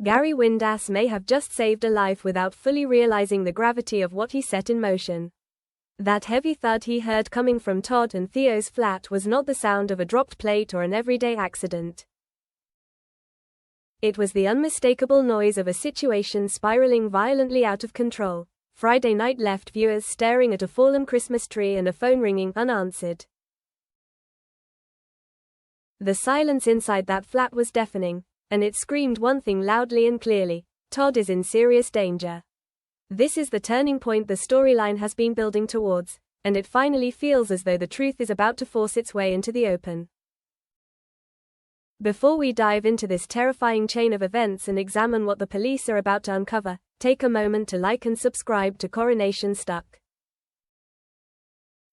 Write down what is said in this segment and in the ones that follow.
Gary Windass may have just saved a life without fully realizing the gravity of what he set in motion. That heavy thud he heard coming from Todd and Theo's flat was not the sound of a dropped plate or an everyday accident. It was the unmistakable noise of a situation spiraling violently out of control. Friday night left viewers staring at a fallen Christmas tree and a phone ringing unanswered. The silence inside that flat was deafening, and it screamed one thing loudly and clearly: Todd is in serious danger. This is the turning point the storyline has been building towards, and it finally feels as though the truth is about to force its way into the open. Before we dive into this terrifying chain of events and examine what the police are about to uncover, take a moment to like and subscribe to Coronation Stuck.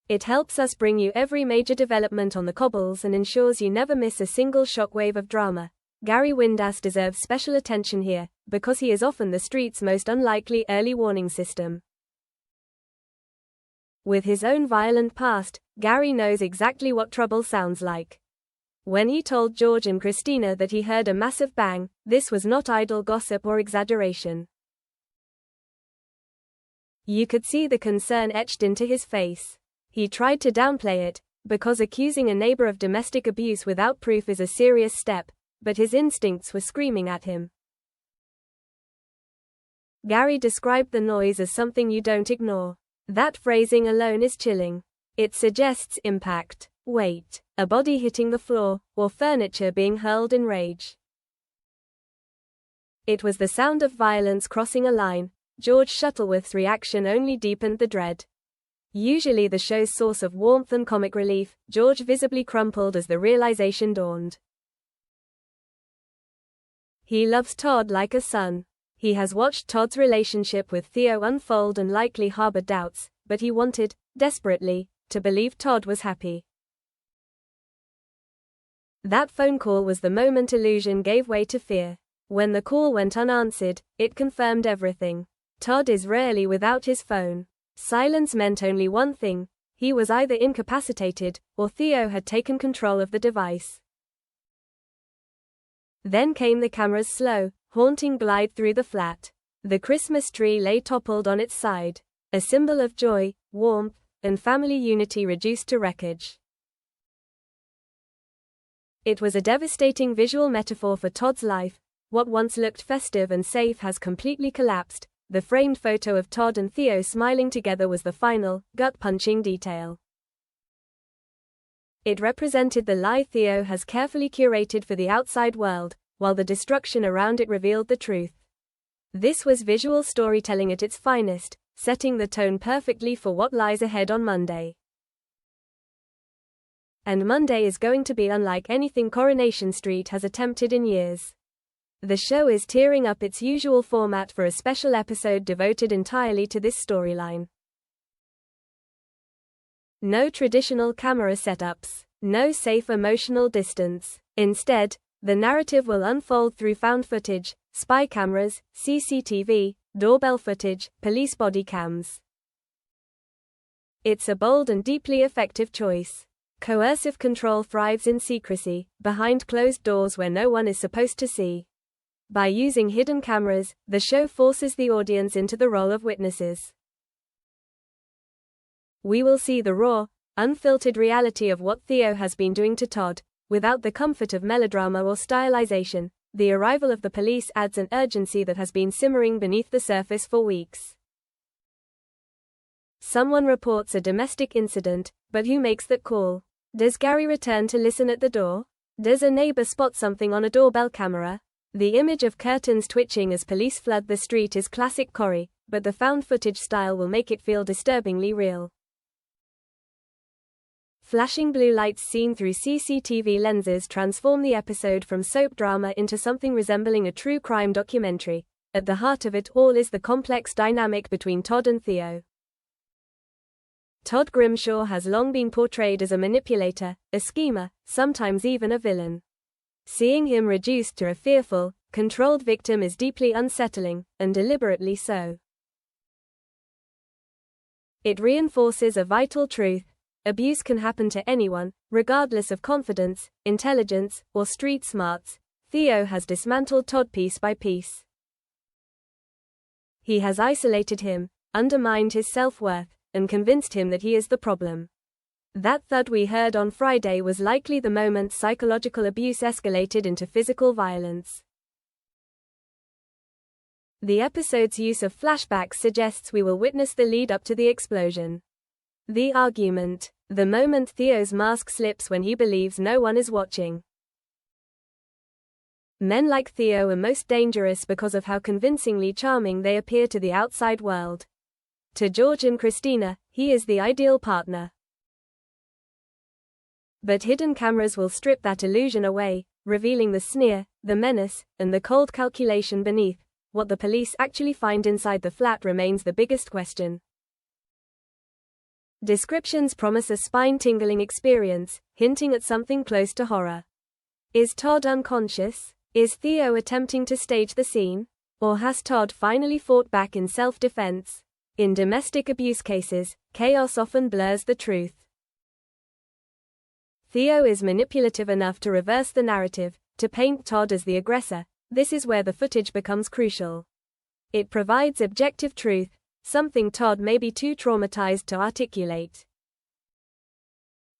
It helps us bring you every major development on the cobbles and ensures you never miss a single shockwave of drama. Gary Windass deserves special attention here, because he is often the street's most unlikely early warning system. With his own violent past, Gary knows exactly what trouble sounds like. When he told George and Christina that he heard a massive bang, this was not idle gossip or exaggeration. You could see the concern etched into his face. He tried to downplay it, because accusing a neighbor of domestic abuse without proof is a serious step, but his instincts were screaming at him. Gary described the noise as something you don't ignore. That phrasing alone is chilling. It suggests impact, weight, a body hitting the floor, or furniture being hurled in rage. It was the sound of violence crossing a line. George Shuttleworth's reaction only deepened the dread. Usually the show's source of warmth and comic relief, George visibly crumpled as the realization dawned. He loves Todd like a son. He has watched Todd's relationship with Theo unfold and likely harbored doubts, but he wanted, desperately, to believe Todd was happy. That phone call was the moment illusion gave way to fear. When the call went unanswered, it confirmed everything. Todd is rarely without his phone. Silence meant only one thing: he was either incapacitated, or Theo had taken control of the device. Then came the camera's slow, haunting glide through the flat. The Christmas tree lay toppled on its side, a symbol of joy, warmth, and family unity reduced to wreckage. It was a devastating visual metaphor for Todd's life. What once looked festive and safe has completely collapsed. The framed photo of Todd and Theo smiling together was the final, gut-punching detail. It represented the lie Theo has carefully curated for the outside world, while the destruction around it revealed the truth. This was visual storytelling at its finest, setting the tone perfectly for what lies ahead on Monday. And Monday is going to be unlike anything Coronation Street has attempted in years. The show is tearing up its usual format for a special episode devoted entirely to this storyline. No traditional camera setups, no safe emotional distance. Instead, the narrative will unfold through found footage, spy cameras, CCTV, doorbell footage, police body cams. It's a bold and deeply effective choice. Coercive control thrives in secrecy, behind closed doors where no one is supposed to see. By using hidden cameras, the show forces the audience into the role of witnesses. We will see the raw, unfiltered reality of what Theo has been doing to Todd, without the comfort of melodrama or stylization. The arrival of the police adds an urgency that has been simmering beneath the surface for weeks. Someone reports a domestic incident, but who makes that call? Does Gary return to listen at the door? Does a neighbor spot something on a doorbell camera? The image of curtains twitching as police flood the street is classic Corrie, but the found footage style will make it feel disturbingly real. Flashing blue lights seen through CCTV lenses transform the episode from soap drama into something resembling a true crime documentary. At the heart of it all is the complex dynamic between Todd and Theo. Todd Grimshaw has long been portrayed as a manipulator, a schemer, sometimes even a villain. Seeing him reduced to a fearful, controlled victim is deeply unsettling, and deliberately so. It reinforces a vital truth: abuse can happen to anyone, regardless of confidence, intelligence, or street smarts. Theo has dismantled Todd piece by piece. He has isolated him, undermined his self-worth, and convinced him that he is the problem. That thud we heard on Friday was likely the moment psychological abuse escalated into physical violence. The episode's use of flashbacks suggests we will witness the lead up to the explosion. The argument, the moment Theo's mask slips when he believes no one is watching. Men like Theo are most dangerous because of how convincingly charming they appear to the outside world. To George and Christina, he is the ideal partner. But hidden cameras will strip that illusion away, revealing the sneer, the menace, and the cold calculation beneath. What the police actually find inside the flat remains the biggest question. Descriptions promise a spine-tingling experience, hinting at something close to horror. Is Todd unconscious? Is Theo attempting to stage the scene? Or has Todd finally fought back in self-defense? In domestic abuse cases, chaos often blurs the truth. Theo is manipulative enough to reverse the narrative, to paint Todd as the aggressor. This is where the footage becomes crucial. It provides objective truth, something Todd may be too traumatized to articulate.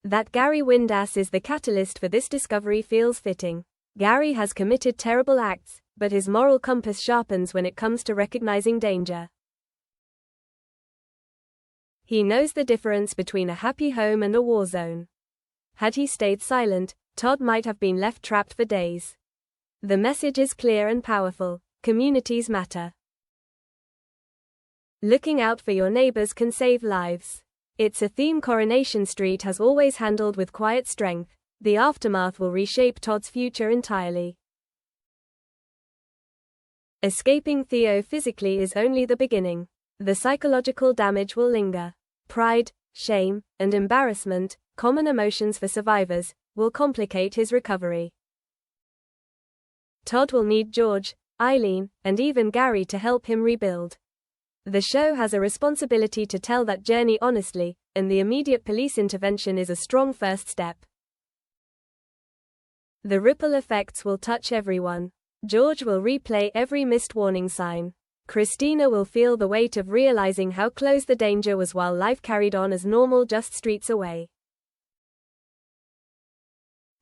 That Gary Windass is the catalyst for this discovery feels fitting. Gary has committed terrible acts, but his moral compass sharpens when it comes to recognizing danger. He knows the difference between a happy home and a war zone. Had he stayed silent, Todd might have been left trapped for days. The message is clear and powerful: communities matter. Looking out for your neighbors can save lives. It's a theme Coronation Street has always handled with quiet strength. The aftermath will reshape Todd's future entirely. Escaping Theo physically is only the beginning. The psychological damage will linger. Pride, shame, and embarrassment, common emotions for survivors, will complicate his recovery. Todd will need George, Eileen, and even Gary to help him rebuild. The show has a responsibility to tell that journey honestly, and the immediate police intervention is a strong first step. The ripple effects will touch everyone. George will replay every missed warning sign. Christina will feel the weight of realizing how close the danger was while life carried on as normal just streets away.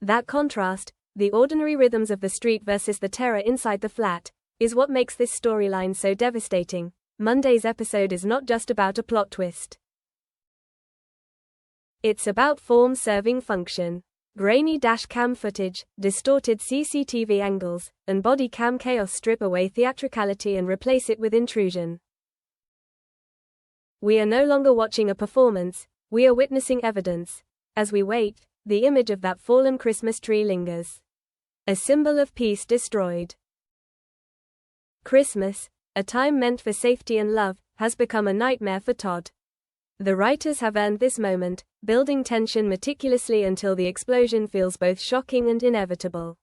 That contrast, the ordinary rhythms of the street versus the terror inside the flat, is what makes this storyline so devastating. Monday's episode is not just about a plot twist. It's about form serving function. Grainy dash cam footage, distorted CCTV angles, and body cam chaos strip away theatricality and replace it with intrusion. We are no longer watching a performance, we are witnessing evidence. As we wait, the image of that fallen Christmas tree lingers. A symbol of peace destroyed. Christmas, a time meant for safety and love, has become a nightmare for Todd. The writers have earned this moment, building tension meticulously until the explosion feels both shocking and inevitable.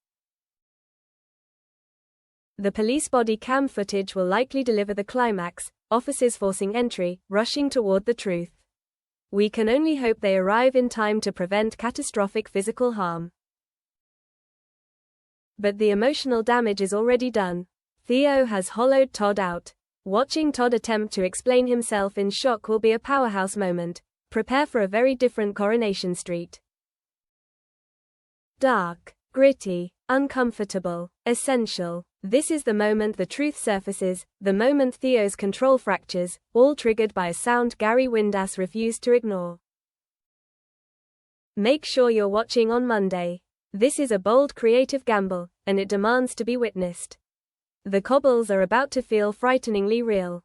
The police body cam footage will likely deliver the climax, officers forcing entry, rushing toward the truth. We can only hope they arrive in time to prevent catastrophic physical harm. But the emotional damage is already done. Theo has hollowed Todd out. Watching Todd attempt to explain himself in shock will be a powerhouse moment. Prepare for a very different Coronation Street. Dark, gritty, uncomfortable, essential. This is the moment the truth surfaces, the moment Theo's control fractures, all triggered by a sound Gary Windass refused to ignore. Make sure you're watching on Monday. This is a bold creative gamble, and it demands to be witnessed. The cobbles are about to feel frighteningly real.